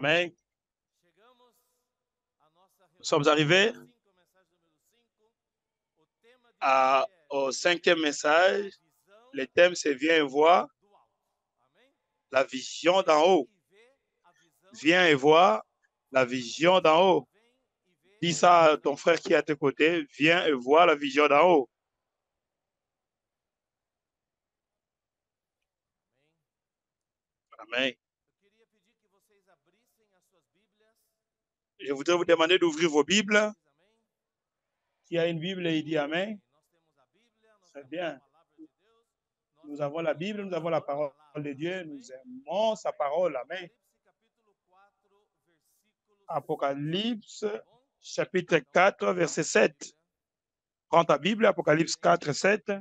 Amen. Nous sommes arrivés au 5e message. Le thème, c'est viens et vois la vision d'en haut. Viens et vois la vision d'en haut. Dis ça à ton frère qui est à tes côtés. Viens et vois la vision d'en haut. Amen. Je voudrais vous demander d'ouvrir vos Bibles. Qui a une Bible et il dit Amen. C'est bien. Nous avons la Bible, nous avons la parole de Dieu, nous aimons sa parole. Amen. Apocalypse, chapitre 4, verset 7. Prends ta Bible, Apocalypse 4, 7.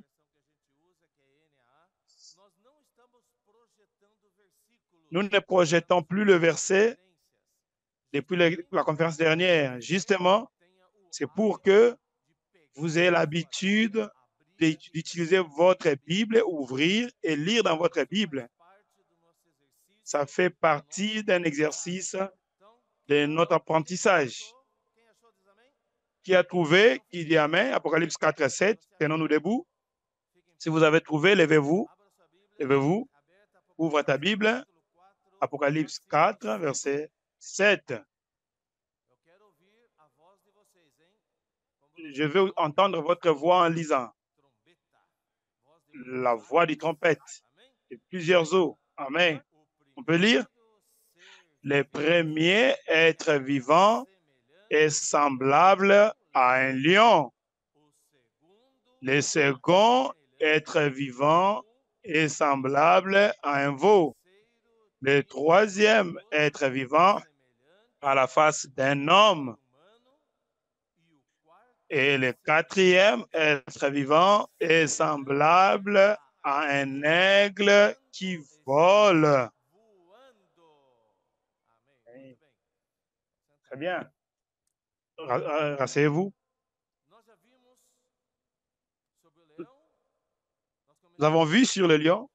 Nous ne projetons plus le verset depuis la conférence dernière. Justement, c'est pour que vous ayez l'habitude d'utiliser votre Bible, ouvrir et lire dans votre Bible. Ça fait partie d'un exercice de notre apprentissage. Qui a trouvé, qui dit Amen, Apocalypse 4, 7, tenons-nous debout. Si vous avez trouvé, levez-vous, levez-vous, ouvre ta Bible, Apocalypse 4, verset 7. Je veux entendre votre voix en lisant. La voix du trompette et plusieurs eaux. Amen. On peut lire? Les premiers êtres vivants est semblable à un lion. Les seconds êtres vivants est semblable à un veau. Le troisième être vivant à la face d'un homme. Et le quatrième être vivant est semblable à un aigle qui vole. Très bien. Rassez-vous. Nous avons vu sur le lion.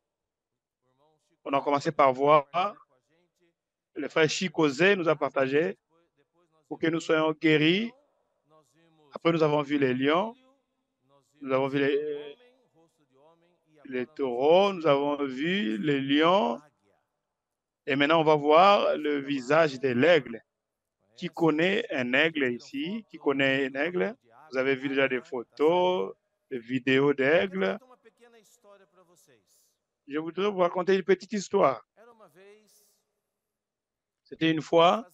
On a commencé par voir. Le frère Chikosé nous a partagé pour que nous soyons guéris. Après, nous avons vu les lions. Nous avons vu les taureaux. Nous avons vu les lions. Et maintenant, on va voir le visage de l'aigle. Qui connaît un aigle ici? Qui connaît un aigle? Vous avez vu déjà des photos, des vidéos d'aigle. Je voudrais vous raconter une petite histoire. C'était une fois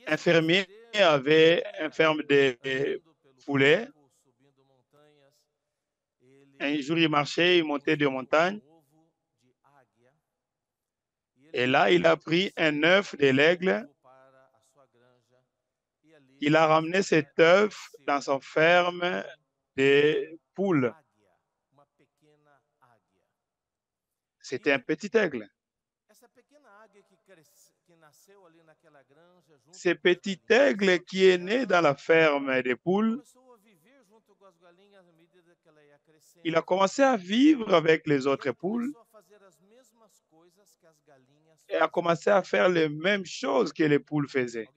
un fermier avait une ferme de poulets. Un jour, il marchait, il montait des montagnes. Et là, il a pris un œuf de l'aigle. Il a ramené cet œuf dans sa ferme de poules. C'était un petit aigle. Ce petit aigle qui est né dans la ferme des poules, il a commencé à vivre avec les autres poules et a commencé à faire les mêmes choses que les poules faisaient.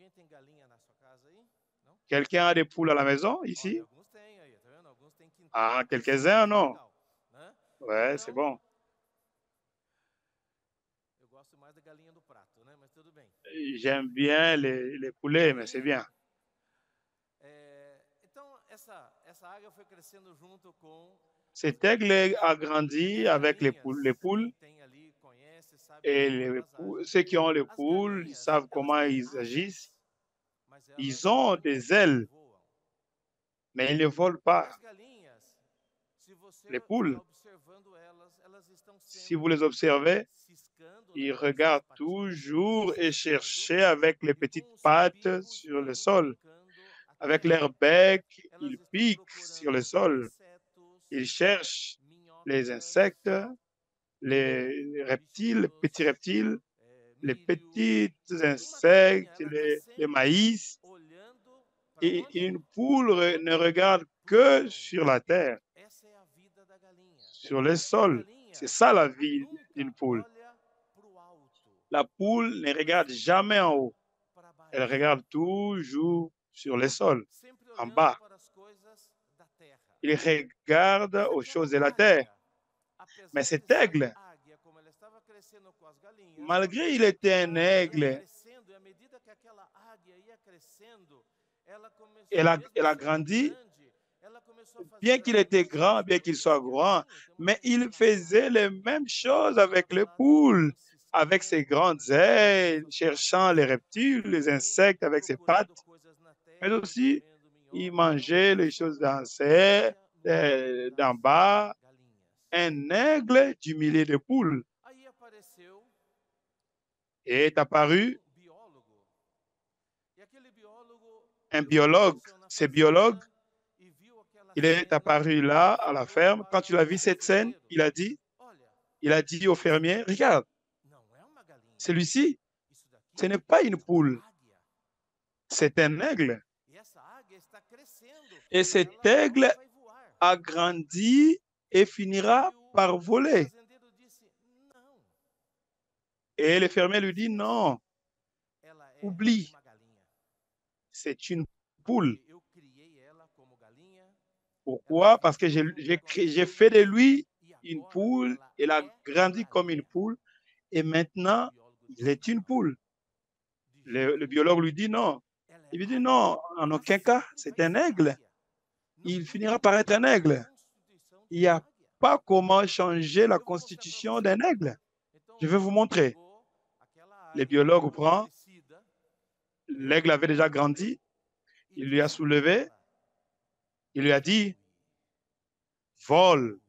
Quelqu'un a des poules à la maison ici? Ah, quelques-uns, non? Ouais, c'est bon. J'aime bien les poulets, mais c'est bien. Cet aigle a grandi avec les poules et ceux qui ont les poules, ils savent comment ils agissent. Ils ont des ailes, mais ils ne volent pas. Les poules, si vous les observez, ils regardent toujours et cherchent avec les petites pattes sur le sol. Avec leur bec, ils piquent sur le sol. Ils cherchent les insectes, les reptiles, petits reptiles, les petits insectes, les maïs. Et une poule ne regarde que sur la terre. sur le sol. C'est ça la vie d'une poule. La poule ne regarde jamais en haut. Elle regarde toujours sur le sol, en bas. Il regarde aux choses de la terre. Mais cet aigle, malgré il était un aigle, elle a grandi, bien qu'il était grand, bien qu'il soit grand, mais il faisait les mêmes choses avec les poules, avec ses grandes ailes, cherchant les reptiles, les insectes avec ses pattes, mais aussi il mangeait les choses d'en bas, un aigle du milieu de poules. Et est apparu un biologue. Ce biologue, il est apparu là, à la ferme. Quand il a vu cette scène, il a dit au fermier, regarde, celui-ci, ce n'est pas une poule, c'est un aigle. Et cet aigle a grandi et finira par voler. Et le fermier lui dit, non, oublie, c'est une poule. Pourquoi? Parce que j'ai fait de lui une poule, il a grandi comme une poule, et maintenant, il est une poule. Le biologue lui dit non. Il lui dit non, en aucun cas, c'est un aigle. Il finira par être un aigle. Il n'y a pas comment changer la constitution d'un aigle. Je vais vous montrer. Le biologue prend, l'aigle avait déjà grandi, il lui a soulevé, il lui a dit, vole,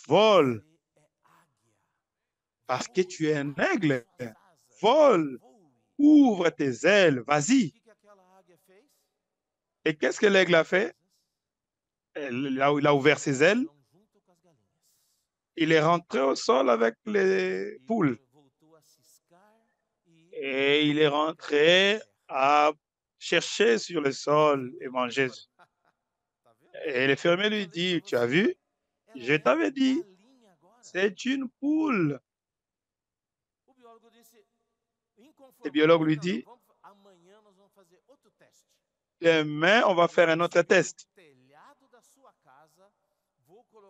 vole, parce que tu es un aigle, vole, ouvre tes ailes, vas-y. Et qu'est-ce que l'aigle a fait? Il a ouvert ses ailes, il est rentré au sol avec les poules. Et il est rentré à chercher sur le sol et manger. Et le fermier lui dit, tu as vu? Je t'avais dit, c'est une poule. Le biologue lui dit, demain, on va faire un autre test.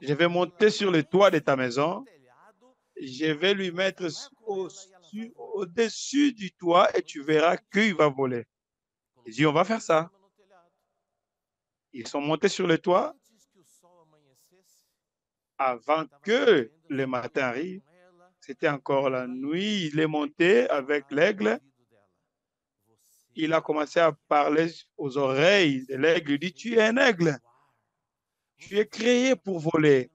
Je vais monter sur le toit de ta maison. Je vais lui mettre au-dessus du toit et tu verras qu'il va voler. Il dit, on va faire ça. Ils sont montés sur le toit avant que le matin arrive. C'était encore la nuit. Il est monté avec l'aigle. Il a commencé à parler aux oreilles de l'aigle. Il dit, tu es un aigle. Tu es créé pour voler.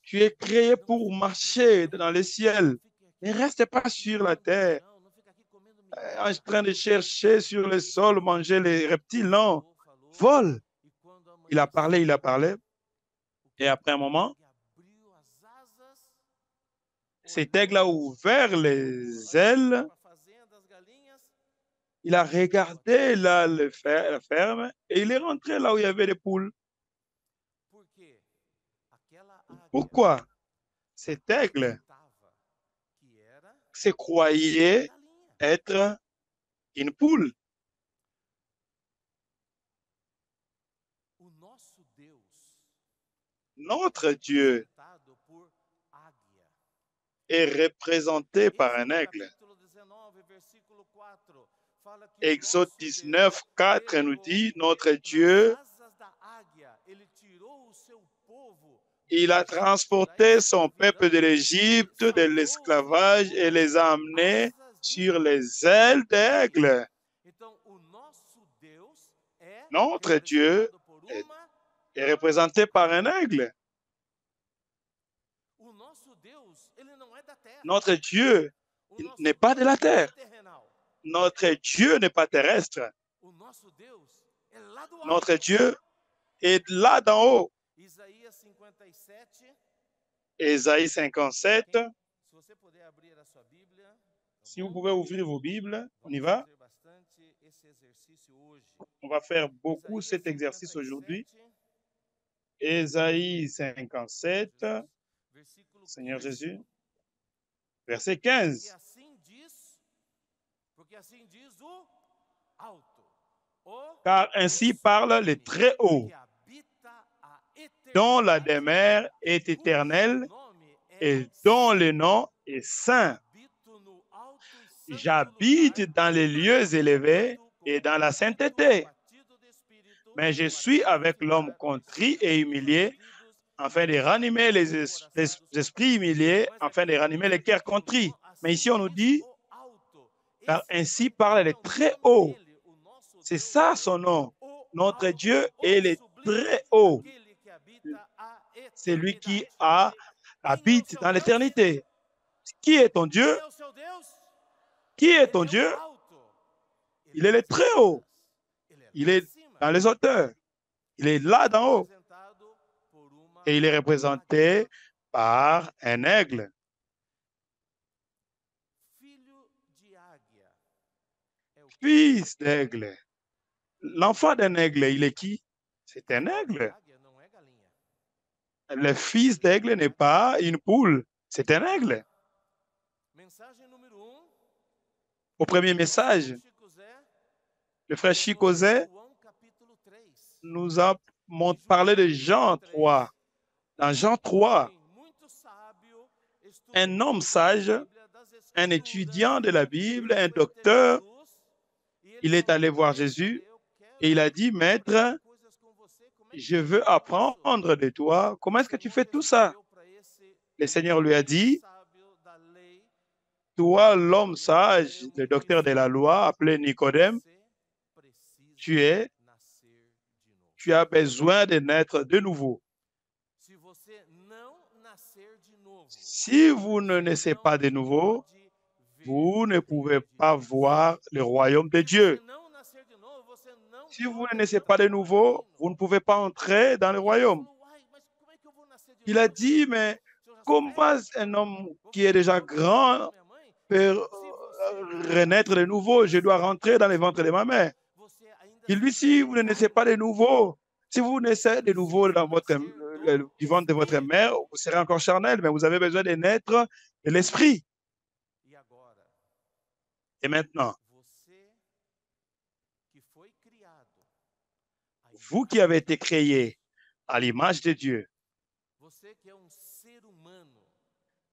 Tu es créé pour marcher dans le ciel. Ne reste pas sur la terre en train de chercher sur le sol, manger les reptiles. Non, vole. Il a parlé, il a parlé. Et après un moment, cet aigle a ouvert les ailes. Il a regardé là la ferme et il est rentré là où il y avait les poules. Pourquoi? Cet aigle se croyait être une poule. Notre Dieu est représenté par un aigle. Exode 19, 4 nous dit, notre Dieu, il a transporté son peuple de l'Égypte, de l'esclavage, et les a amenés sur les ailes d'aigle. Notre Dieu est représenté par un aigle. Notre Dieu n'est pas de la terre. Notre Dieu n'est pas terrestre. Notre Dieu est là d'en haut. Ésaïe 57. Si vous pouvez ouvrir vos Bibles, on y va. On va faire beaucoup cet exercice aujourd'hui. Ésaïe 57, Seigneur Jésus, verset 15. Car ainsi parle le Très-Haut, dont la demeure est éternelle et dont le nom est saint. J'habite dans les lieux élevés et dans la sainteté, mais je suis avec l'homme contrit et humilié, afin de ranimer les esprits humiliés, afin de ranimer les cœurs contrits. Mais ici, on nous dit, car ainsi parle le Très-Haut. C'est ça son nom. Notre Dieu est le Très-Haut. C'est lui qui habite dans l'éternité. Qui est ton Dieu? Qui est ton Dieu? Il est le Très-Haut. Il est dans les hauteurs. Il est là d'en haut. Et il est représenté par un aigle. Fils d'aigle. L'enfant d'un aigle, il est qui? C'est un aigle. Le fils d'aigle n'est pas une poule, c'est un aigle. Au premier message, le frère Chikozé nous a parlé de Jean 3. Dans Jean 3, un homme sage, un étudiant de la Bible, un docteur, il est allé voir Jésus et il a dit, Maître, je veux apprendre de toi. Comment est-ce que tu fais tout ça? Le Seigneur lui a dit, toi, l'homme sage, le docteur de la loi, appelé Nicodème, tu as besoin de naître de nouveau. Si vous ne naissez pas de nouveau, vous ne pouvez pas voir le royaume de Dieu. Si vous ne naissez pas de nouveau, vous ne pouvez pas entrer dans le royaume. Il a dit, mais comment un homme qui est déjà grand peut renaître de nouveau? Je dois rentrer dans le ventre de ma mère. Il lui dit, si vous ne naissez pas de nouveau, si vous naissez de nouveau dans du ventre de votre mère, vous serez encore charnel, mais vous avez besoin de naître de l'esprit. Et maintenant, vous qui avez été créés à l'image de Dieu,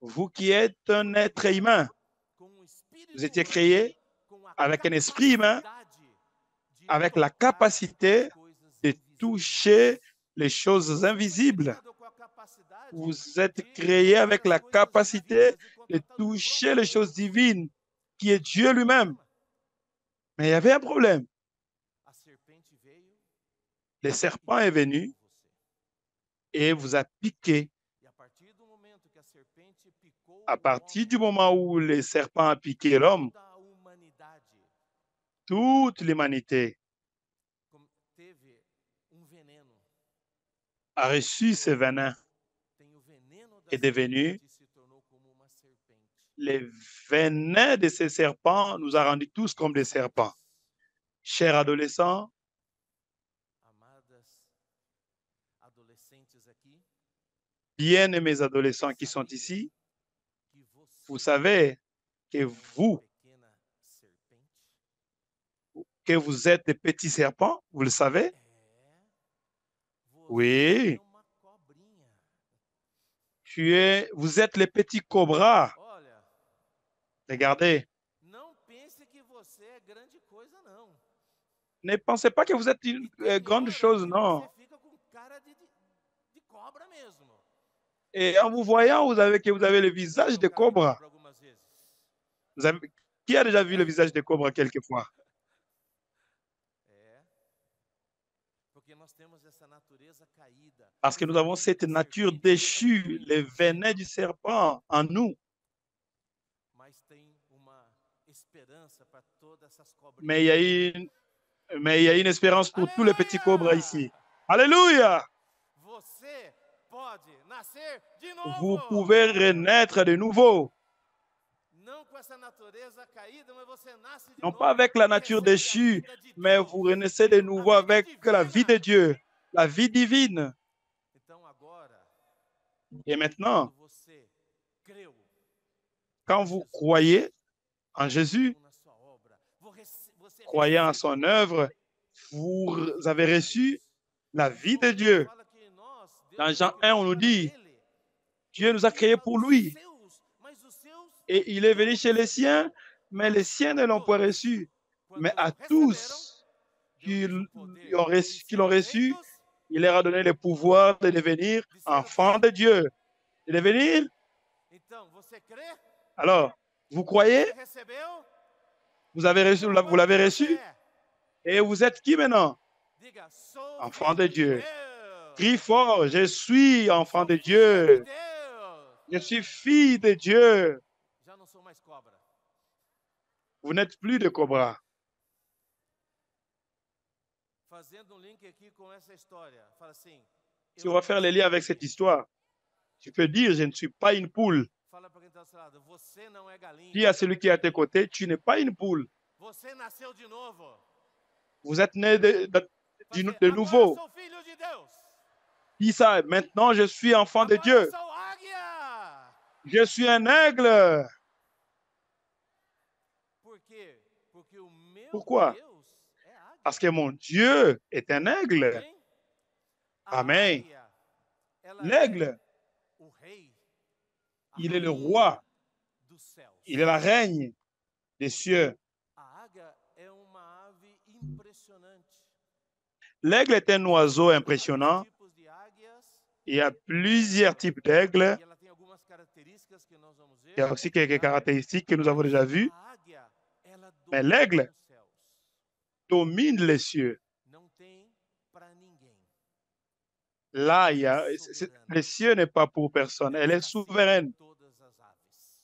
vous qui êtes un être humain, vous étiez créés avec un esprit humain, avec la capacité de toucher les choses invisibles. Vous êtes créés avec la capacité de toucher les choses divines, qui est Dieu lui-même. Mais il y avait un problème. Le serpent est venu et vous a piqué. À partir du moment où le serpent a piqué l'homme, toute l'humanité a reçu ce venin, est devenu le venin de ces serpents nous a rendus tous comme des serpents. Chers adolescents, bien-aimés adolescents qui sont ici, vous savez que vous êtes des petits serpents, vous le savez? Oui. Vous êtes les petits cobras. Regardez. Ne pensez pas que vous êtes une grande chose, non. Et en vous voyant, vous avez le visage de cobra. Qui a déjà vu le visage de cobra quelquefois? Parce que nous avons cette nature déchue, le venin du serpent en nous. Mais il y a une espérance pour tous les petits cobras ici. Alléluia! Vous pouvez renaître de nouveau. Non pas avec la nature déchue, mais vous renaissez de nouveau avec la vie de Dieu, la vie divine. Et maintenant, quand vous croyez en Jésus, croyez en son œuvre, vous avez reçu la vie de Dieu. Dans Jean 1, on nous dit, Dieu nous a créés pour lui. Et il est venu chez les siens, mais les siens ne l'ont pas reçu. Mais à tous qui l'ont reçu, il leur a donné le pouvoir de devenir enfants de Dieu. De devenir. Alors, vous croyez? Vous avez reçu, vous l'avez reçu? Et vous êtes qui maintenant? Enfant de Dieu. Crie fort, je suis enfant de Dieu. Je suis fille de Dieu. Vous n'êtes plus de cobra. Si on va faire les liens avec cette histoire, tu peux dire, je ne suis pas une poule. Dis à celui qui est à tes côtés, tu n'es pas une poule. Vous êtes né de nouveau. Dis ça, maintenant je suis enfant de Dieu. Je suis un aigle. Pourquoi? Parce que mon Dieu est un aigle. Amen. L'aigle, il est le roi. Il est la reine des cieux. L'aigle est un oiseau impressionnant. Il y a plusieurs types d'aigles. Il y a aussi quelques caractéristiques que nous avons déjà vues. Mais l'aigle domine les cieux. Là, les cieux n'est pas pour personne. Elle est souveraine.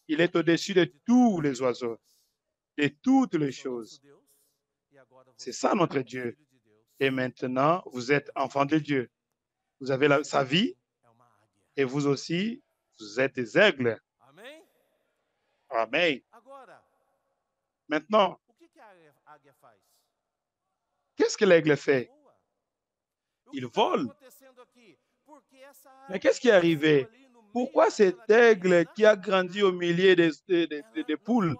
Il est au-dessus de tous les oiseaux, de toutes les choses. C'est ça notre Dieu. Et maintenant, vous êtes enfant de Dieu. Vous avez sa vie et vous aussi, vous êtes des aigles. Amen. Maintenant, qu'est-ce que l'aigle fait? Il vole. Mais qu'est-ce qui est arrivé? Pourquoi cet aigle qui a grandi au milieu des poules,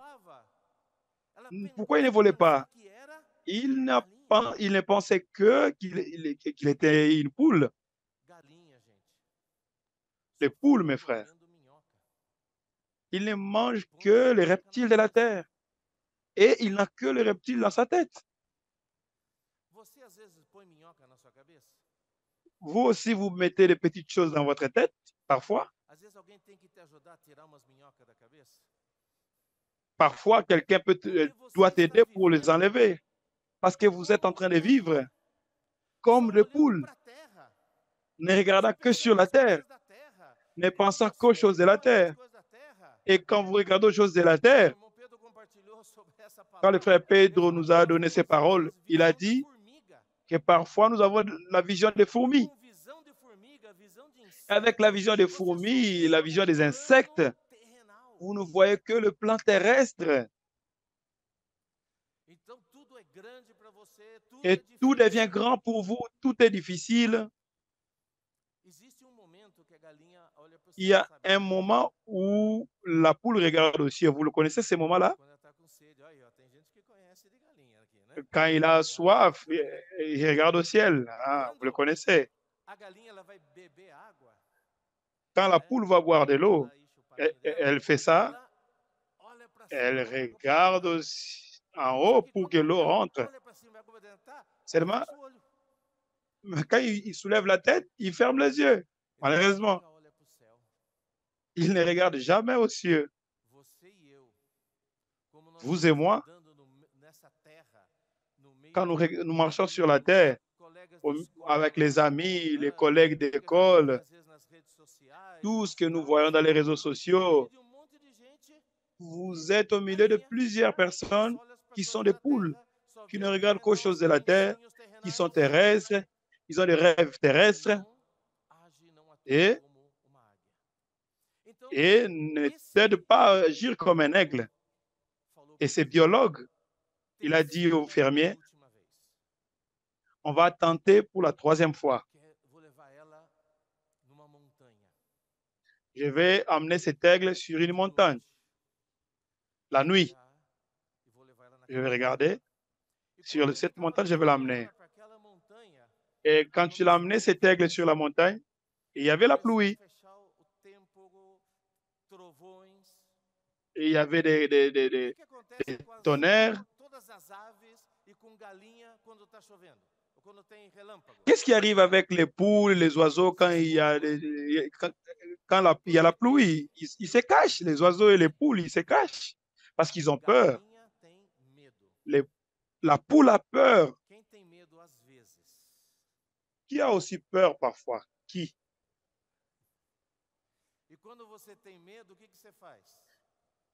pourquoi il ne volait pas? Il ne pensait qu'il était une poule. Les poules, mes frères, il ne mange que les reptiles de la terre. Et il n'a que les reptiles dans sa tête. Vous aussi, vous mettez des petites choses dans votre tête, parfois. Parfois, quelqu'un doit t'aider pour les enlever. Parce que vous êtes en train de vivre comme des poules, ne regardant que sur la terre, ne pensant qu'aux choses de la terre. Et quand vous regardez aux choses de la terre, quand le frère Pedro nous a donné ces paroles, il a dit que parfois nous avons la vision des fourmis. Avec la vision des fourmis, la vision des insectes, vous ne voyez que le plan terrestre. Et tout devient grand pour vous, tout est difficile. Il y a un moment où la poule regarde au ciel. Vous le connaissez, ce moment-là? Quand il a soif, il regarde au ciel. Ah, vous le connaissez. Quand la poule va boire de l'eau, elle fait ça. Elle regarde en haut pour que l'eau rentre. Seulement, quand il soulève la tête, il ferme les yeux. Malheureusement, il ne regarde jamais aux cieux. Vous et moi, quand nous marchons sur la terre, avec les amis, les collègues d'école, tout ce que nous voyons dans les réseaux sociaux, vous êtes au milieu de plusieurs personnes qui sont des poules, qui ne regardent qu'aux choses de la terre, qui sont terrestres, ils ont des rêves terrestres et ne t'aident pas à agir comme un aigle. Et c'est biologue. Il a dit au fermier, on va tenter pour la 3e fois. Je vais amener cet aigle sur une montagne. La nuit, je vais regarder. Sur cette montagne, je vais l'amener. Et quand tu l'as amené, cet aigle sur la montagne, il y avait la pluie. Et il y avait des tonnerres. Qu'est-ce qui arrive avec les poules, les oiseaux quand il y a, il y a la pluie? Ils se cachent, les oiseaux et les poules, ils se cachent parce qu'ils ont peur. Les, la poule a peur. Qui a aussi peur parfois? Qui?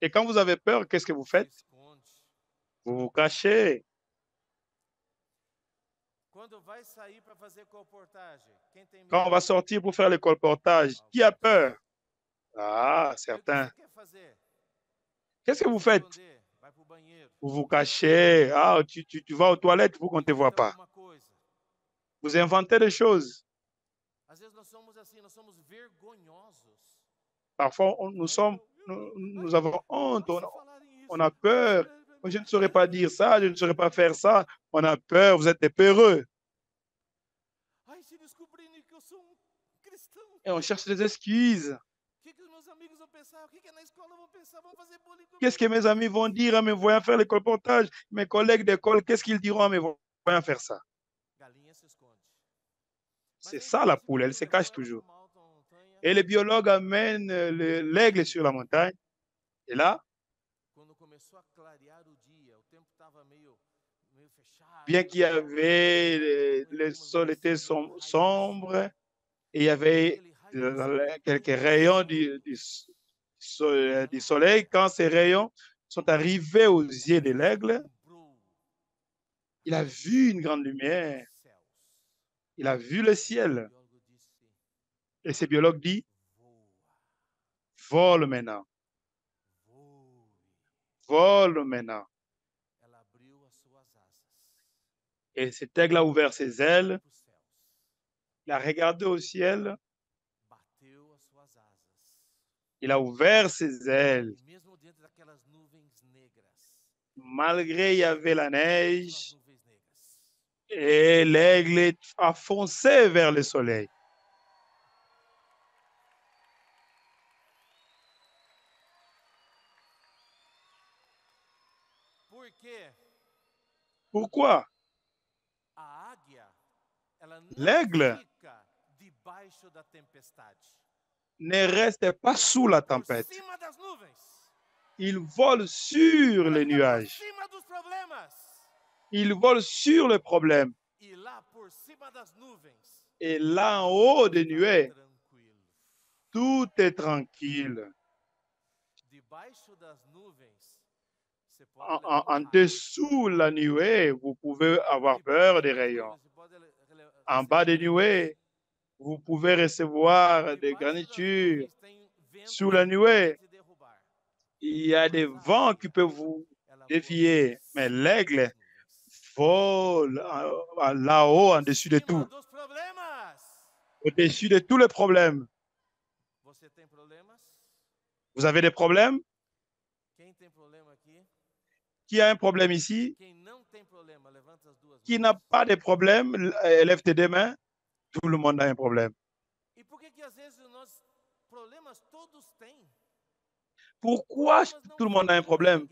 Et quand vous avez peur, qu'est-ce que vous faites? Vous vous cachez. Quand on va sortir pour faire le colportage, qui a peur? Ah, certains. Qu'est-ce que vous faites? Vous vous cachez. Ah, tu vas aux toilettes pour qu'on ne te voit pas. Vous inventez des choses. Parfois, nous avons honte, on a peur. Je ne saurais pas dire ça, je ne saurais pas faire ça. On a peur, vous êtes des peureux. Et on cherche des excuses. Qu'est-ce que mes amis vont dire en me voyant faire le colportage? Mes collègues d'école, qu'est-ce qu'ils diront en me voyant faire ça? C'est ça la poule, elle se cache toujours. Et les biologues amènent l'aigle sur la montagne. Et là, bien qu'il y avait, le sol était sombre, et il y avait quelques rayons du soleil. Quand ces rayons sont arrivés aux yeux de l'aigle, il a vu une grande lumière. Il a vu le ciel. Et ce biologue dit, vole maintenant. Vole maintenant. Et cet aigle a ouvert ses ailes. Il a regardé au ciel. Il a ouvert ses ailes. Malgré il y avait la neige, et l'aigle a foncé vers le soleil. Pourquoi? L'aigle ne reste pas sous la tempête. Il vole sur les nuages. Il vole sur les problèmes. Et là en haut des nuées, tout est tranquille. En dessous de la nuée, vous pouvez avoir peur des rayons. En bas des nuées, vous pouvez recevoir des garnitures. Sous la nuée, il y a des vents qui peuvent vous défier. Mais l'aigle vole là-haut, en dessus de tout. Au-dessus de tous les problèmes. Vous avez des problèmes? Qui a un problème ici? Qui n'a pas de problème? Lève tes deux mains. Tout le monde a un problème. Pourquoi tout le monde a un problème?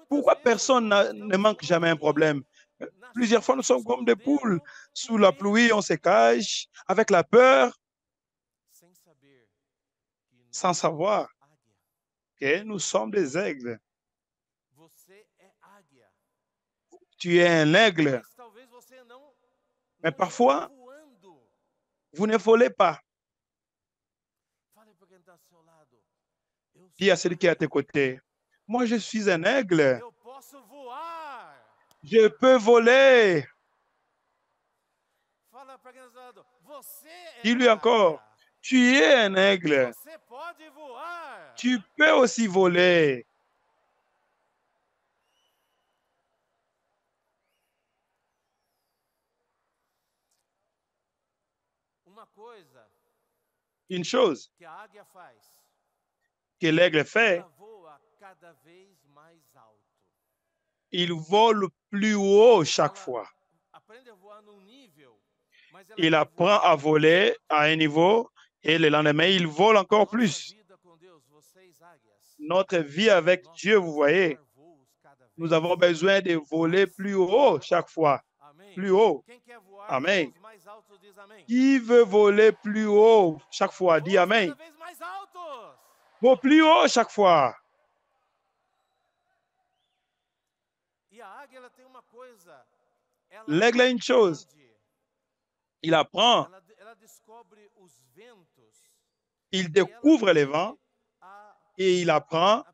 Pourquoi personne ne manque jamais un problème? Plusieurs fois, nous sommes comme des poules. Sous la pluie, on se cache avec la peur, sans savoir que nous sommes des aigles. Tu es un aigle, mais parfois, vous ne volez pas. Dis à celui qui est à tes côtés, moi je suis un aigle. Je peux voler. Dis-lui encore, tu es un aigle. Tu peux aussi voler. une chose que l'aigle fait, il vole plus haut chaque fois. Il apprend à voler à un niveau et le lendemain, il vole encore plus. Notre vie avec Dieu, vous voyez, nous avons besoin de voler plus haut chaque fois. Plus haut. Amen. Qui veut voler plus haut chaque fois? Dis Amen. Vole plus haut chaque fois. L'aigle a une chose. Il apprend. Il découvre les vents et il apprend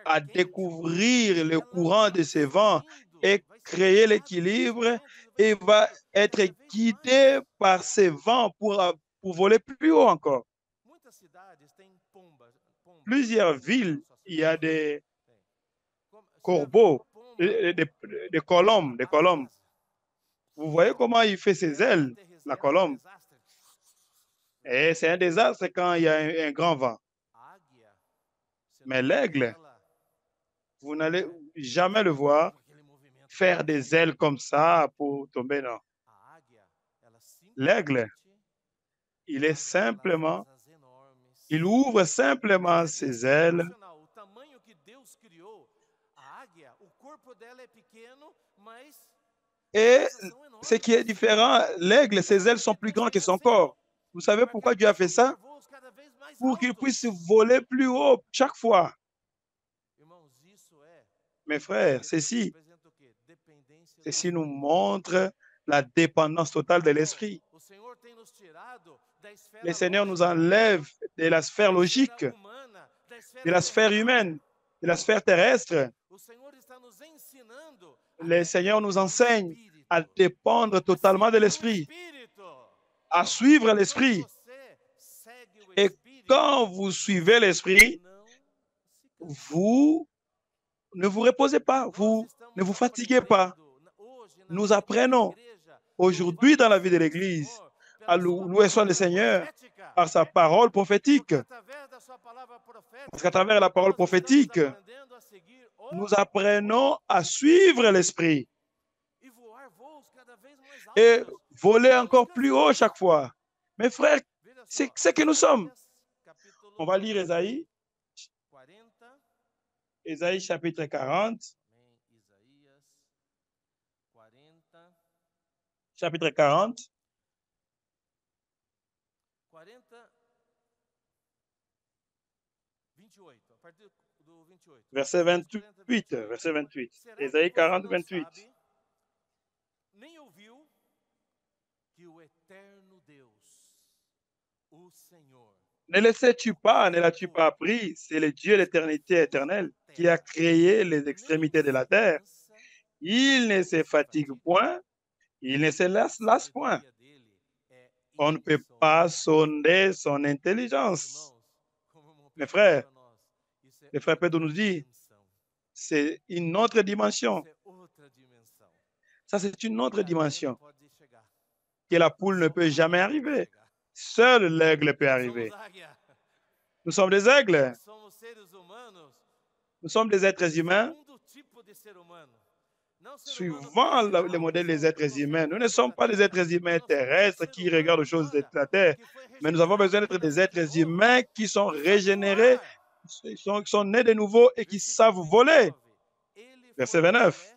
à découvrir le courant de ces vents et créer l'équilibre et va être guidé par ces vents pour voler plus haut encore. Plusieurs villes, il y a des corbeaux, des colombes, Vous voyez comment il fait ses ailes, la colombe? Et c'est un désastre quand il y a un grand vent. Mais l'aigle, vous n'allez jamais le voir faire des ailes comme ça pour tomber, non. L'aigle, il ouvre simplement ses ailes. Et ce qui est différent, l'aigle, ses ailes sont plus grandes que son corps. Vous savez pourquoi Dieu a fait ça? Pour qu'il puisse voler plus haut chaque fois. Mes frères, ceci nous montre la dépendance totale de l'esprit. Le Seigneur nous enlève de la sphère logique, de la sphère humaine, de la sphère terrestre. Le Seigneur nous enseigne à dépendre totalement de l'esprit, à suivre l'esprit. Et quand vous suivez l'esprit, vous ne vous reposez pas, vous ne vous fatiguez pas. Nous apprenons aujourd'hui dans la vie de l'Église à louer soit le Seigneur par sa parole prophétique. Parce qu'à travers la parole prophétique, nous apprenons à suivre l'esprit et voler encore plus haut chaque fois. Mes frères, c'est ce que nous sommes. On va lire Ésaïe chapitre 40. Chapitre 40. Verset 28. Ésaïe 40, 28. Ne l'as-tu pas appris? C'est le Dieu l'éternité éternelle qui a créé les extrémités de la terre. Il ne se fatigue point, il ne se lasse point. On ne peut pas sonder son intelligence. Mes frères, le frère Pedro nous dit, c'est une autre dimension. Ça, c'est une autre dimension que la poule ne peut jamais arriver. Seul l'aigle peut arriver. Nous sommes des aigles. Nous sommes des êtres humains suivant le modèle des êtres humains. Nous ne sommes pas des êtres humains terrestres qui regardent aux choses de la terre, mais nous avons besoin d'être des êtres humains qui sont régénérés, qui sont nés de nouveau et qui savent voler. Verset 29.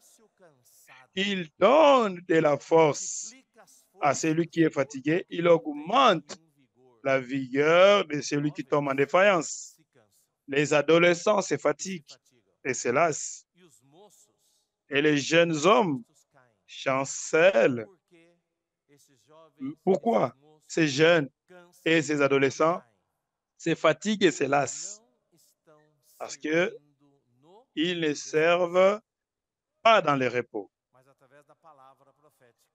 Il donne de la force à celui qui est fatigué, il augmente la vigueur de celui qui tombe en défaillance. Les adolescents se fatiguent et se lassent. Et les jeunes hommes chancellent. Pourquoi ces jeunes et ces adolescents se fatiguent et se lassent? Parce qu'ils ne servent pas dans le repos.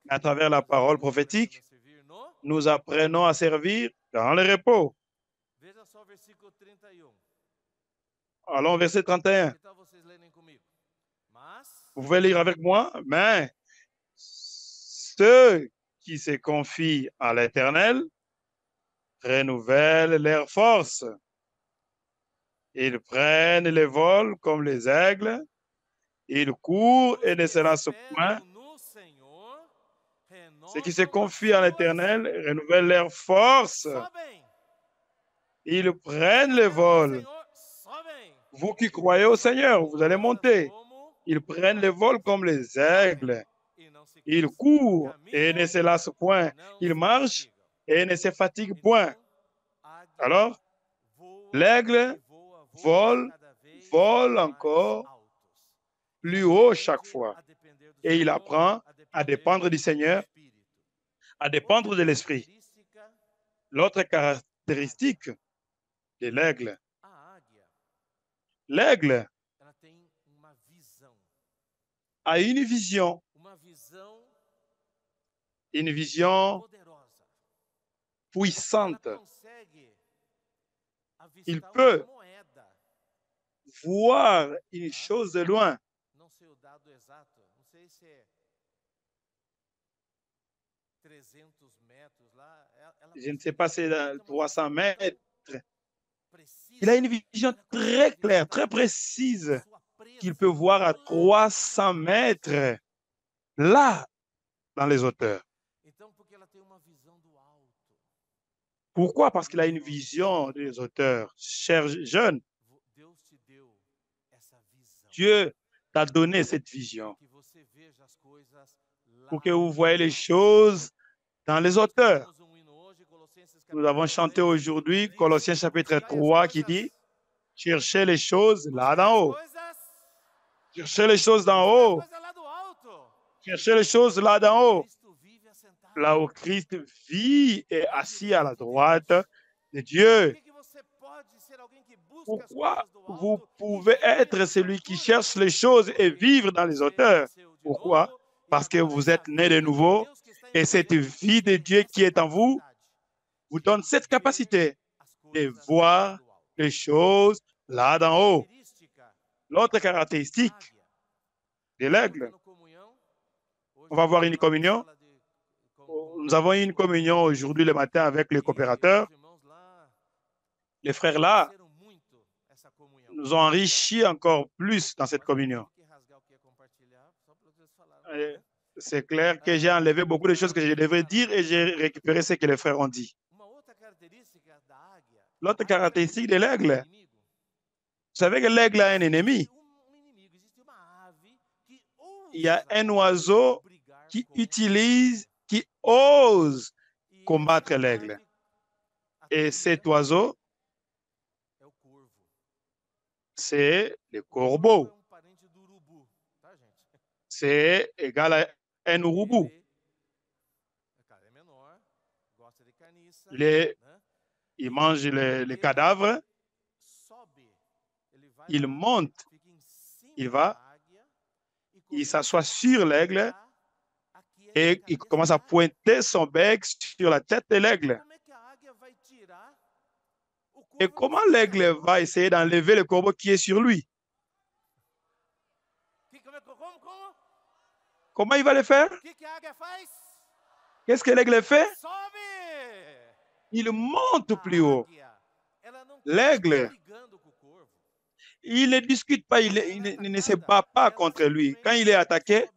À travers la parole prophétique, nous apprenons à servir dans le repos. Allons au verset 31. Vous pouvez lire avec moi, mais ceux qui se confient à l'Éternel renouvellent leurs forces. Ils prennent le vol comme les aigles. Ils courent et ne se lassent point. Ceux qui se confient à l'Éternel renouvellent leurs forces. Ils prennent le vol. Vous qui croyez au Seigneur, vous allez monter. Ils prennent le vol comme les aigles. Ils courent et ne se lassent point. Ils marchent et ne se fatiguent point. Alors, l'aigle vole encore plus haut chaque fois. Et il apprend à dépendre du Seigneur, à dépendre de l'Esprit. L'autre caractéristique de l'aigle, l'aigle a une vision puissante. Il peut voir une chose de loin. Je ne sais pas si c'est 300 mètres. Il a une vision très claire, très précise, qu'il peut voir à 300 mètres, là, dans les hauteurs. Pourquoi? Parce qu'il a une vision des hauteurs. Cher jeune, Dieu t'a donné cette vision pour que vous voyez les choses dans les hauteurs. Nous avons chanté aujourd'hui Colossiens chapitre 3 qui dit « Cherchez les choses là d'en haut. Cherchez les choses d'en haut. Cherchez les choses là d'en haut. » Là où Christ vit et assis à la droite de Dieu. Pourquoi vous pouvez être celui qui cherche les choses et vivre dans les hauteurs? Pourquoi? Parce que vous êtes né de nouveau et cette vie de Dieu qui est en vous vous donne cette capacité de voir les choses là d'en haut. L'autre caractéristique de l'aigle, on va avoir une communion. Nous avons eu une communion aujourd'hui le matin avec les coopérateurs. Les frères là nous ont enrichis encore plus dans cette communion. C'est clair que j'ai enlevé beaucoup de choses que je devais dire et j'ai récupéré ce que les frères ont dit. L'autre caractéristique de l'aigle, vous savez que l'aigle a un ennemi. Il y a un oiseau qui ose combattre l'aigle. Et cet oiseau, c'est le corbeau. C'est égal à un urubu. Il mange les cadavres, il monte, il s'assoit sur l'aigle et il commence à pointer son bec sur la tête de l'aigle. Et comment l'aigle va essayer d'enlever le corbeau qui est sur lui? Comment il va le faire? Qu'est-ce que l'aigle fait? Il monte plus haut. L'aigle, il ne discute pas, il ne se bat pas contre lui. Quand il est attaqué,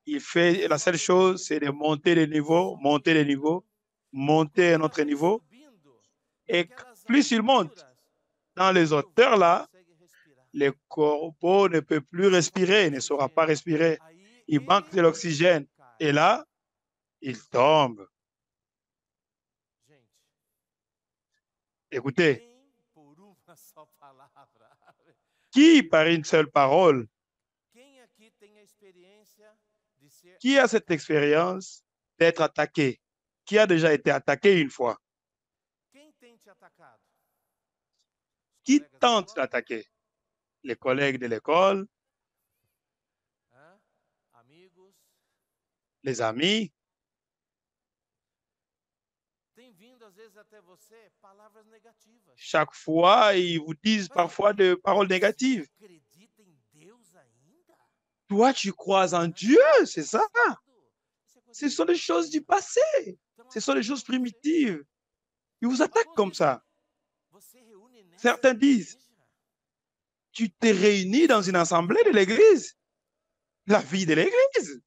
il fait la seule chose, c'est de monter de niveau, monter de niveau, monter à un autre niveau. Et plus il monte dans les hauteurs là, le corbeau ne peut plus respirer, ne saura pas respirer. Il manque de l'oxygène. Et là, il tombe. Écoutez, qui par une seule parole, qui a cette expérience d'être attaqué? Qui a déjà été attaqué une fois? Qui tente d'attaquer? Les collègues de l'école, les amis. Chaque fois, ils vous disent parfois des paroles négatives. Toi, tu crois en Dieu, c'est ça? Ce sont des choses du passé. Ce sont des choses primitives. Ils vous attaquent comme ça. Certains disent, tu t'es réuni dans une assemblée de l'Église. La vie de l'Église.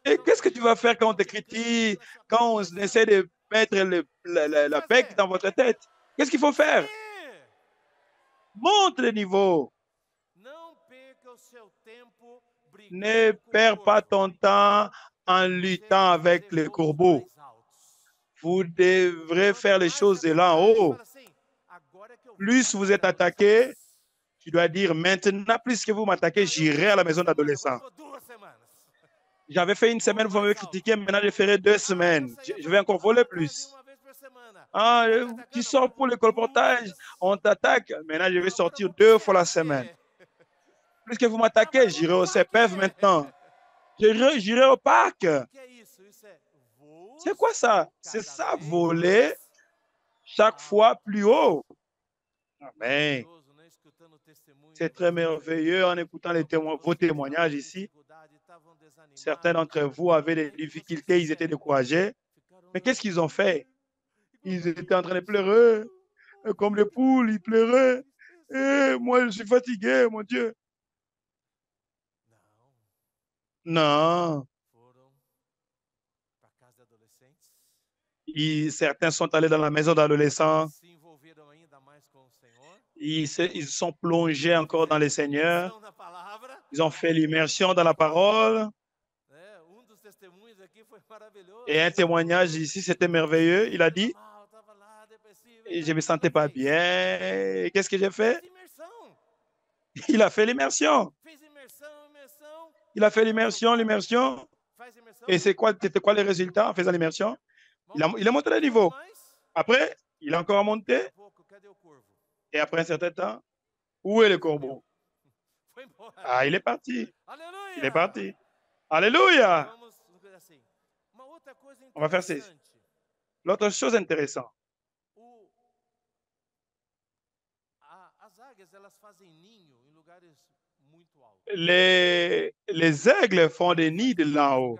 Et qu'est-ce que tu vas faire quand on te critique, quand on essaie de mettre la bec dans votre tête? Qu'est-ce qu'il faut faire? Monte le niveau. Ne perds pas ton temps en luttant avec les corbeaux. Vous devrez faire les choses de là en haut. Plus vous êtes attaqué, tu dois dire maintenant, plus que vous m'attaquez, j'irai à la maison d'adolescent. J'avais fait une semaine, vous m'avez critiqué, maintenant je ferai 2 semaines. Je vais encore voler plus. Ah, tu sors pour le colportage, on t'attaque. Maintenant, je vais sortir 2 fois la semaine. Plus que vous m'attaquez, j'irai au CPF maintenant. J'irai au parc. C'est quoi ça? C'est ça, voler chaque fois plus haut. Amen. C'est très merveilleux en écoutant vos témoignages ici. Certains d'entre vous avaient des difficultés, ils étaient découragés. Mais qu'est-ce qu'ils ont fait? Ils étaient en train de pleurer. Comme les poules, ils pleuraient. Et moi, je suis fatigué, mon Dieu. Non. Certains sont allés dans la maison d'adolescents. Ils sont plongés encore dans le Seigneur. Ils ont fait l'immersion dans la parole. Et un témoignage ici, c'était merveilleux. Il a dit, je ne me sentais pas bien. Qu'est-ce que j'ai fait? Il a fait l'immersion. Il a fait l'immersion. Et c'était quoi les résultats en faisant l'immersion? Il a monté le niveau. Après, il a encore monté. Et après un certain temps, où est le corbeau? Ah, il est parti. Il est parti. Alléluia. On va faire ceci. L'autre chose intéressante. Les aigles font des nids de là-haut.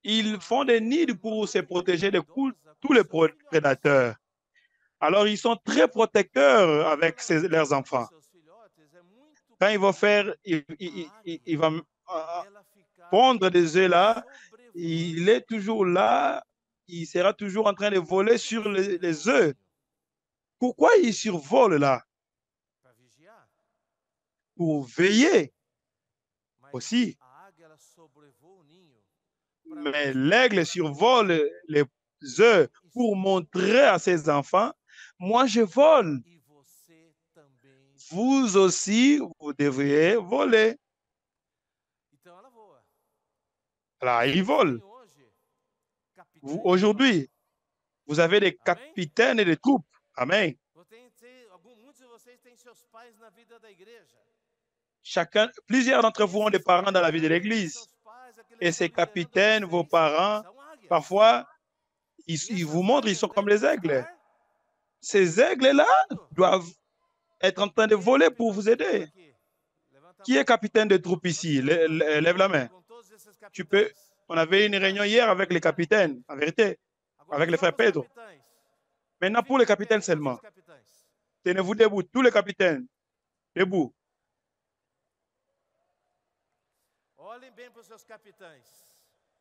Ils font des nids pour se protéger de tous les prédateurs. Alors, ils sont très protecteurs avec leurs enfants. Quand ils vont faire, ils vont pondre des œufs là, il est toujours là, il sera toujours en train de voler sur les œufs. Pourquoi il survole là? Pour veiller aussi. Mais l'aigle survole les œufs pour montrer à ses enfants, moi je vole. Vous aussi, vous devriez voler. Là, il vole. Aujourd'hui, vous avez des capitaines et des troupes. Amen. Plusieurs d'entre vous ont des parents dans la vie de l'Église. Et ces capitaines, vos parents, parfois, ils vous montrent, ils sont comme les aigles. Ces aigles-là doivent être en train de voler pour vous aider. Qui est capitaine de troupe ici? Lève la main. On avait une réunion hier avec les capitaines, en vérité, avec le frère Pedro. Maintenant, pour les capitaines seulement. Tenez-vous debout, tous les capitaines. Debout.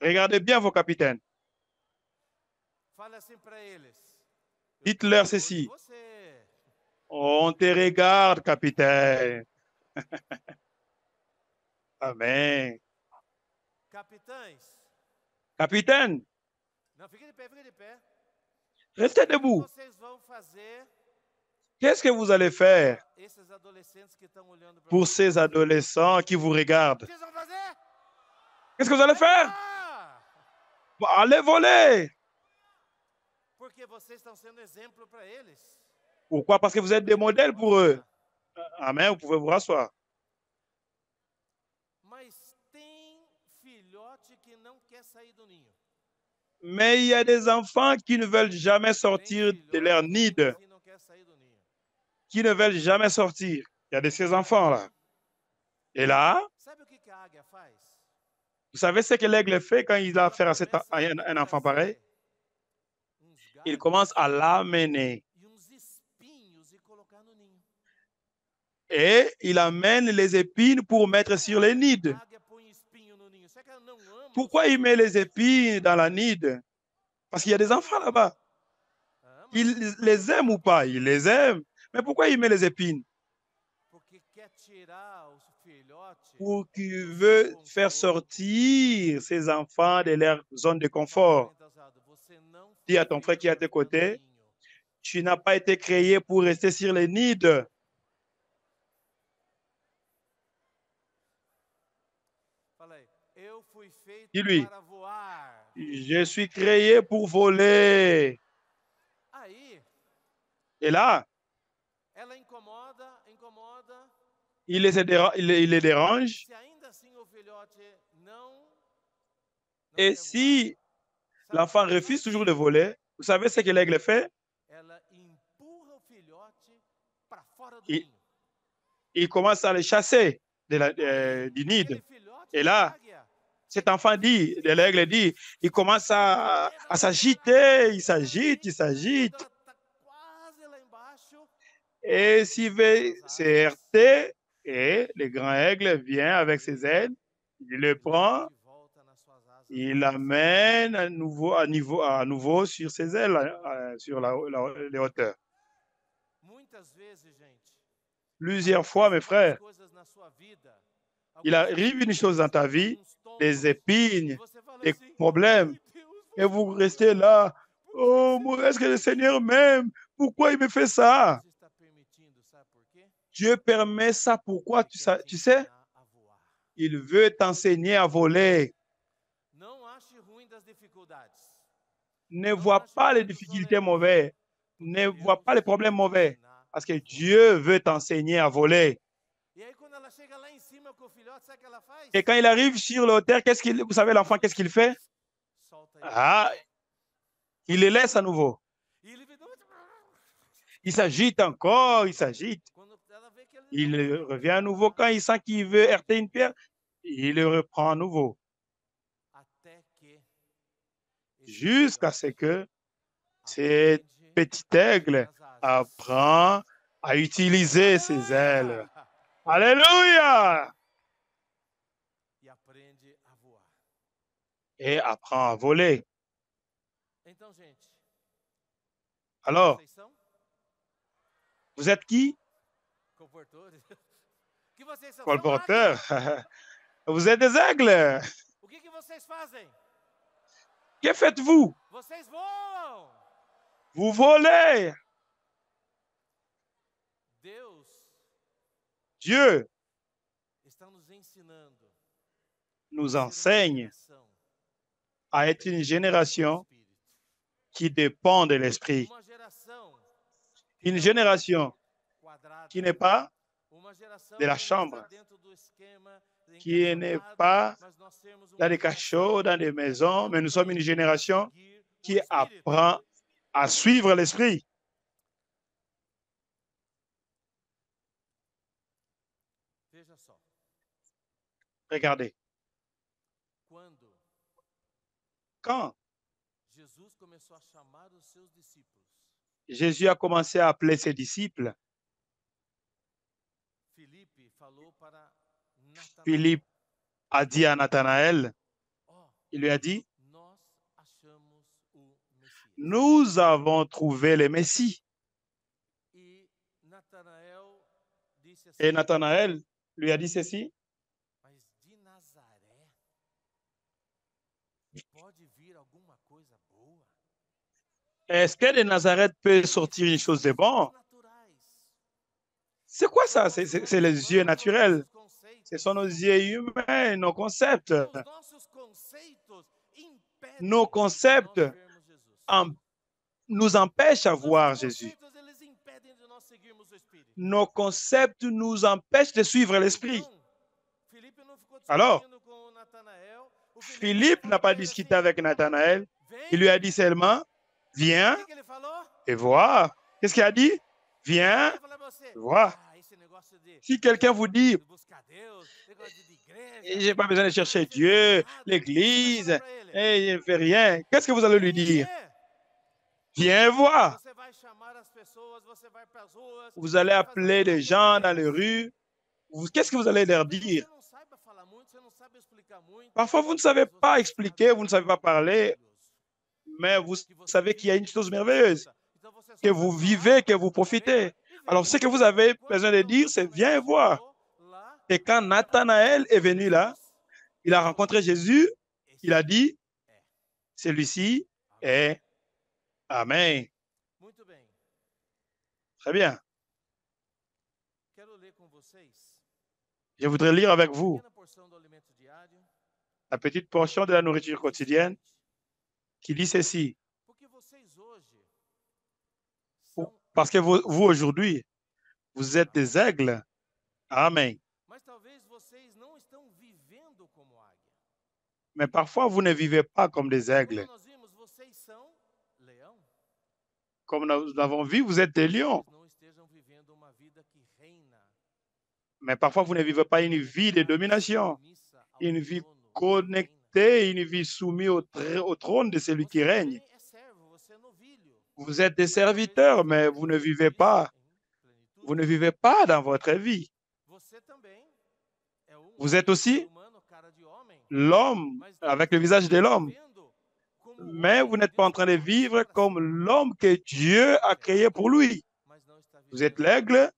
Regardez bien vos capitaines. Dites-leur ceci. On te regarde, capitaine. Amen. Capitaine. Restez debout. Qu'est-ce que vous allez faire pour ces adolescents qui vous regardent? Qu'est-ce que vous allez faire? Allez voler. Pourquoi? Parce que vous êtes des modèles pour eux. Amen, vous pouvez vous rasseoir. Mais il y a des enfants qui ne veulent jamais sortir de leur nid. Qui ne veulent jamais sortir. Il y a de ces enfants-là. Et là, vous savez ce que l'aigle fait quand il a affaire à un enfant pareil? Il commence à l'amener. Et il amène les épines pour mettre sur les nids. Pourquoi il met les épines dans la nid? Parce qu'il y a des enfants là-bas. Il les aime ou pas? Il les aime. Mais pourquoi il met les épines? Pour qu'il veut faire sortir ses enfants de leur zone de confort. Dis à ton frère qui est à tes côtés, tu n'as pas été créé pour rester sur les nids. Dis-lui, je suis créé pour voler. Et là, il les dérange. Et si l'enfant refuse toujours de voler, vous savez ce que l'aigle fait? Il commence à les chasser du nid. Et là, cet enfant dit, l'aigle dit, il commence à s'agiter, il s'agite, il s'agite. Et s'il veut se heurter, et le grand aigle vient avec ses ailes, il le prend, il l'amène à nouveau sur ses ailes, sur les hauteurs. Plusieurs fois, mes frères, il arrive une chose dans ta vie, des épines, des problèmes, et vous restez là. Oh, est-ce que le Seigneur m'aime? Pourquoi il me fait ça? Dieu permet ça. Pourquoi? Tu sais? Il veut t'enseigner à voler. Ne vois pas les difficultés mauvaises. Ne vois pas les problèmes mauvais. Parce que Dieu veut t'enseigner à voler. Et quand il arrive sur l'autel, vous savez, l'enfant, qu'est-ce qu'il fait? Ah, il les laisse à nouveau. Il s'agite encore, il s'agite. Il revient à nouveau quand il sent qu'il veut heurter une pierre. Il le reprend à nouveau. Jusqu'à ce que cet petit aigle apprend à utiliser ses ailes. Alléluia! Et apprend à voler. Alors, vous êtes qui? Colporteurs. Vous êtes des aigles. Que faites-vous? Vous volez. Dieu nous enseigne à être une génération qui dépend de l'Esprit. Une génération qui n'est pas de la chambre, qui n'est pas dans des cachots, dans des maisons, mais nous sommes une génération qui apprend à suivre l'Esprit. Regardez. Quand Jésus a commencé à appeler ses disciples, Philippe a dit à Nathanaël, il lui a dit, nous avons trouvé le Messie. Et Nathanaël lui a dit ceci, est-ce que de Nazareth peut sortir une chose de bon? C'est quoi ça? C'est les yeux naturels. Ce sont nos yeux humains, nos concepts. Nos concepts nous empêchent à voir Jésus. Nos concepts nous empêchent de suivre l'Esprit. Alors, Philippe n'a pas discuté avec Nathanaël. Il lui a dit seulement, viens et vois. Qu'est-ce qu'il a dit? Viens, vois. Si quelqu'un vous dit, je n'ai pas besoin de chercher Dieu, l'Église, et il ne fait rien, qu'est-ce que vous allez lui dire? Viens voir. Vous allez appeler les gens dans les rues. Qu'est-ce que vous allez leur dire? Parfois, vous ne savez pas expliquer, vous ne savez pas parler, mais vous savez qu'il y a une chose merveilleuse, que vous vivez, que vous profitez. Alors, ce que vous avez besoin de dire, c'est viens voir. Et quand Nathanaël est venu là, il a rencontré Jésus, il a dit, celui-ci est Amen. Très bien. Je voudrais lire avec vous la petite portion de la nourriture quotidienne qui dit ceci. Parce que vous aujourd'hui, vous êtes des aigles. Amen. Mais parfois, vous ne vivez pas comme des aigles. Comme nous l'avons vu, vous êtes des lions. Mais parfois, vous ne vivez pas une vie de domination, une vie connectée, une vie soumise au trône de celui qui règne. Vous êtes des serviteurs, mais vous ne vivez pas. Vous ne vivez pas dans votre vie. Vous êtes aussi l'homme avec le visage de l'homme. Mais vous n'êtes pas en train de vivre comme l'homme que Dieu a créé pour lui. Vous êtes l'aigle,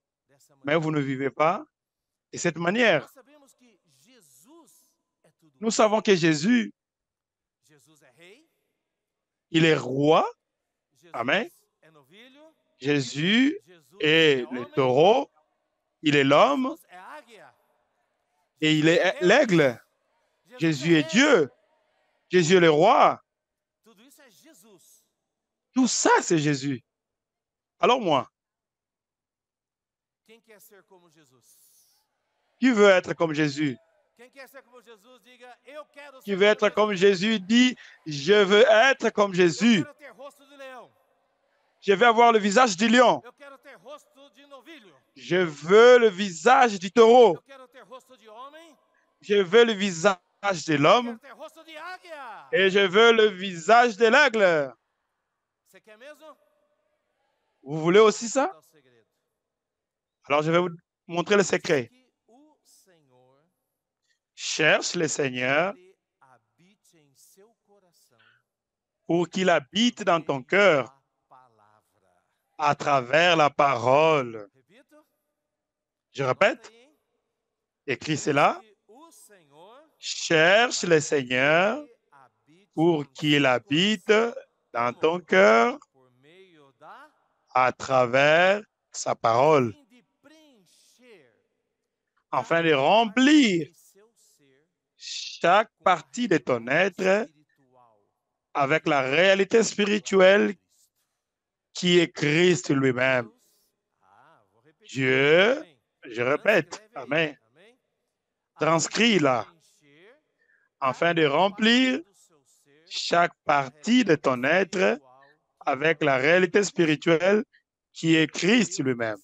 mais vous ne vivez pas de cette manière. Nous savons que Jésus, il est roi. Amen. Jésus est le taureau, il est l'homme et il est l'aigle. Jésus est Dieu. Jésus est le roi. Tout ça, c'est Jésus. Alors moi, qui veut être comme Jésus? Qui veut être comme Jésus dit, je veux être comme Jésus. Je veux avoir le visage du lion. Je veux le visage du taureau. Je veux le visage de l'homme. Et je veux le visage de l'aigle. Vous voulez aussi ça? Alors, je vais vous montrer le secret. Cherche le Seigneur pour qu'il habite dans ton cœur à travers la parole. Je répète, écris cela. Cherche le Seigneur pour qu'il habite dans ton cœur à travers sa parole, afin de remplir chaque partie de ton être avec la réalité spirituelle qui est Christ lui-même. Dieu, je répète, Amen, transcrit là, afin de remplir chaque partie de ton être avec la réalité spirituelle qui est Christ lui-même.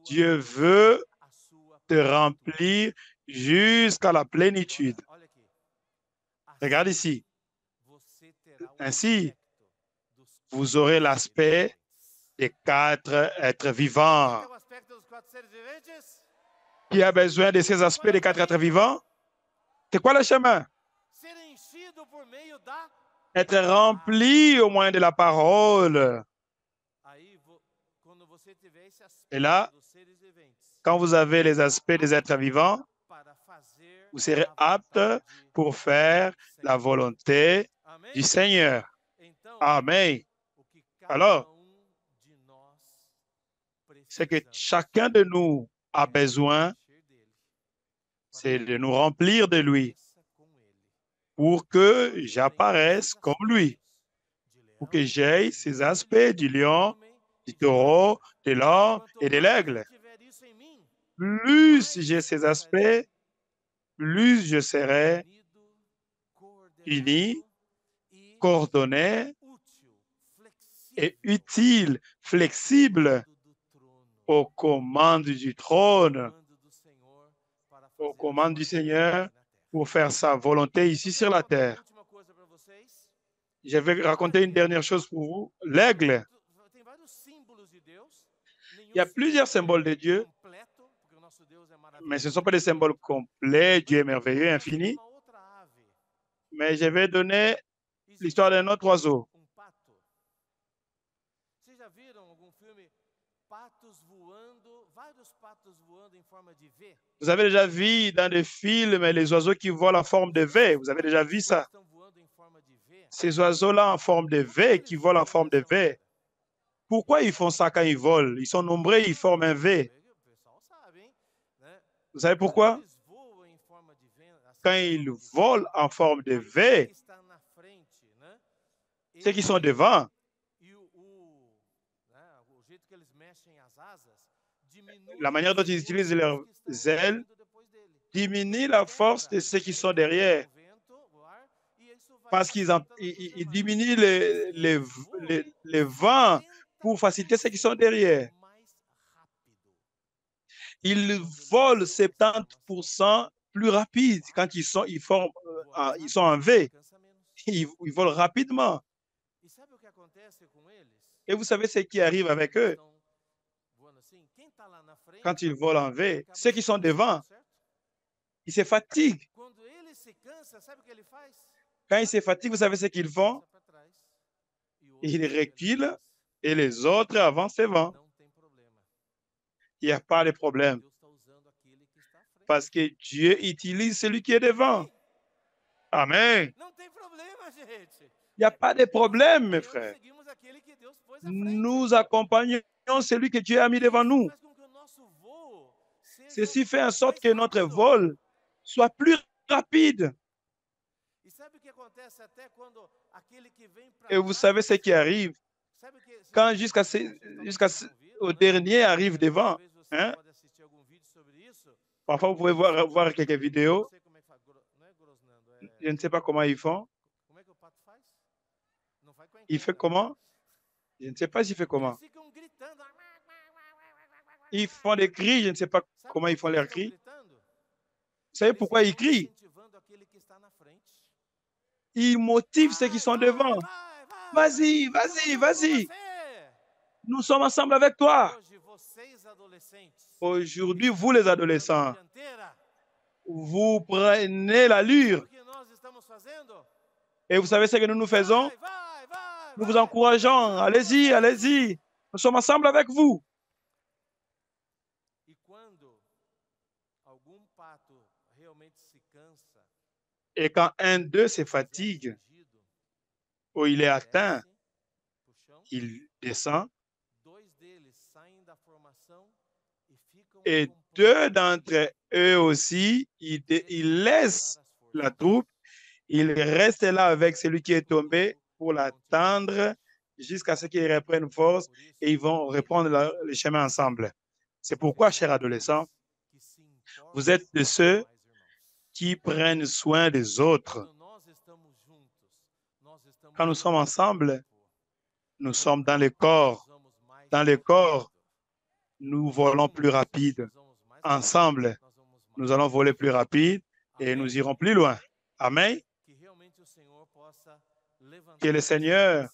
Dieu veut te remplir jusqu'à la plénitude. Regarde ici. Ainsi, vous aurez l'aspect des 4 êtres vivants. Qui a besoin de ces aspects des 4 êtres vivants? C'est quoi le chemin? Être rempli au moins de la parole. Et là, quand vous avez les aspects des êtres vivants, vous serez apte pour faire la volonté du Seigneur. Amen. Alors, ce que chacun de nous a besoin, c'est de nous remplir de lui pour que j'apparaisse comme lui, pour que j'aie ces aspects du lion, du taureau, de l'homme et de l'aigle. Plus j'ai ces aspects, plus je serai uni, coordonné et utile, flexible aux commandes du trône, aux commandes du Seigneur pour faire sa volonté ici sur la terre. Je vais raconter une dernière chose pour vous. L'aigle. Il y a plusieurs symboles de Dieu, mais ce ne sont pas des symboles complets. Dieu est merveilleux, infini. Mais je vais donner l'histoire d'un autre oiseau. Vous avez déjà vu dans des films les oiseaux qui volent en forme de V. Vous avez déjà vu ça? Ces oiseaux-là en forme de V, qui volent en forme de V. Pourquoi ils font ça quand ils volent? Ils sont nombreux, ils forment un V. Vous savez pourquoi? Quand ils volent en forme de V, ceux qui sont devant, la manière dont ils utilisent leurs ailes diminue la force de ceux qui sont derrière. Parce qu'ils diminuent les vents pour faciliter ceux qui sont derrière. Ils volent 70% plus rapide quand ils sont en V. Ils volent rapidement. Et vous savez ce qui arrive avec eux quand ils volent en V? Ceux qui sont devant, ils se fatiguent. Quand ils se fatiguent, vous savez ce qu'ils font? Ils reculent et les autres avancent devant. Il n'y a pas de problème. Parce que Dieu utilise celui qui est devant. Amen. Il n'y a pas de problème, mes frères. Nous accompagnons celui que Dieu a mis devant nous. Ceci fait en sorte que notre vol soit plus rapide. Et vous savez ce qui arrive quand jusqu'au dernier arrive devant. Hein? Parfois, vous pouvez voir quelques vidéos. Je ne sais pas comment ils font. Il fait comment? Je ne sais pas s'il fait comment. Ils font des cris, je ne sais pas comment ils font leurs cris. Vous savez pourquoi ils crient? Ils motivent ceux qui sont devant. Vas-y, vas-y, vas-y. Nous sommes ensemble avec toi. Aujourd'hui, vous les adolescents, vous prenez l'allure. Et vous savez ce que nous faisons? Nous vous encourageons. Allez-y, allez-y. Nous sommes ensemble avec vous. Et quand un d'eux se fatigue ou il est atteint, il descend. Et deux d'entre eux aussi, ils laissent la troupe. Ils restent là avec celui qui est tombé pour l'attendre jusqu'à ce qu'ils reprennent force et ils vont reprendre le chemin ensemble. C'est pourquoi, chers adolescents, vous êtes de ceux qui prennent soin des autres. Quand nous sommes ensemble, nous sommes dans le corps. Dans le corps, nous volons plus rapide. Ensemble, nous allons voler plus rapide et nous irons plus loin. Amen. Que le Seigneur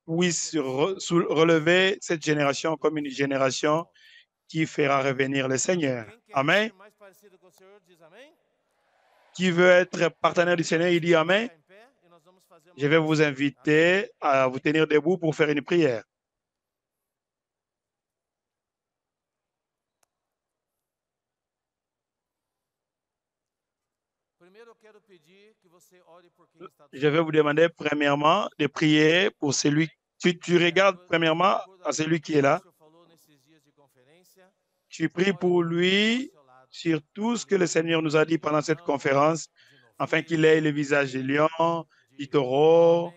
puisse relever cette génération comme une génération qui fera revenir le Seigneur. Amen. Qui veut être partenaire du Seigneur, il dit Amen. Je vais vous inviter à vous tenir debout pour faire une prière. Je vais vous demander premièrement de prier pour celui que tu regardes premièrement à celui qui est là. Tu pries pour lui sur tout ce que le Seigneur nous a dit pendant cette conférence, afin qu'il ait le visage du lion, du taureau,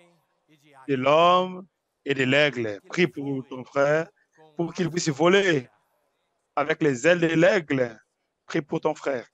de l'homme et de l'aigle. Prie pour ton frère pour qu'il puisse voler avec les ailes de l'aigle. Prie pour ton frère.